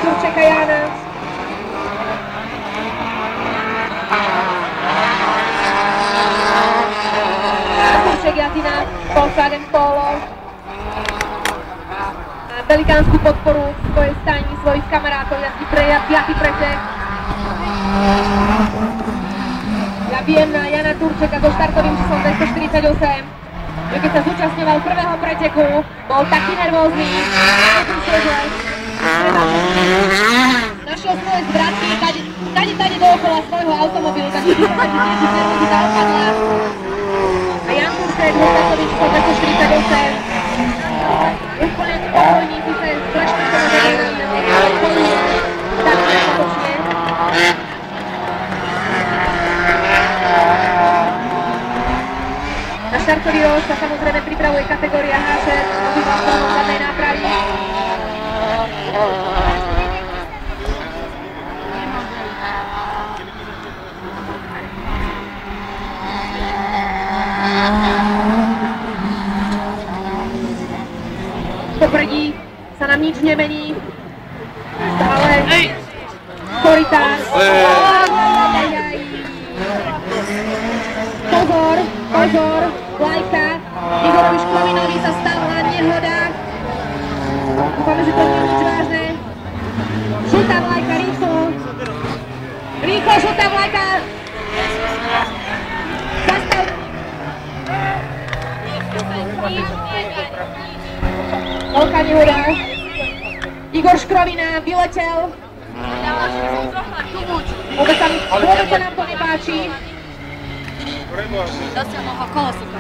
Turčeka Jána. Turček Jatina, Volkswagen Polo. Má velikánsku podporu v svojej stajni, svojich kamarátov, jazdí 5. pretek. Ja viem na Jana Turčeka so štartovým číslom 248. Keď sa zúčastňoval prvého preteku, bol taký nervózny, našiel svoje zvratky, tady dookola svojho automobilu, takže nervozita opadla. A Jan Turček ho štartový číslom 248. Úplne spokojný, síce s fleštíkom a spokojný, tak nespotočne. Na štartový roh sa samozrejme pripravuje kategória H6, obýval formou zadnej nápravy. V popredí sa nám nič nemení, stále korytár. Pozor, vlajka. Igorovi Škrovinovi sa stala nehoda. Dúfame, že to nie je nič vážne. Žltá vlajka, rýchlo. Rýchlo, žltá vlajka. Zastav. Veľká nehoda. Igor Škrovina vyletel. Vôbec sa nám to nepáči. Dosiahol ho kolosíkom.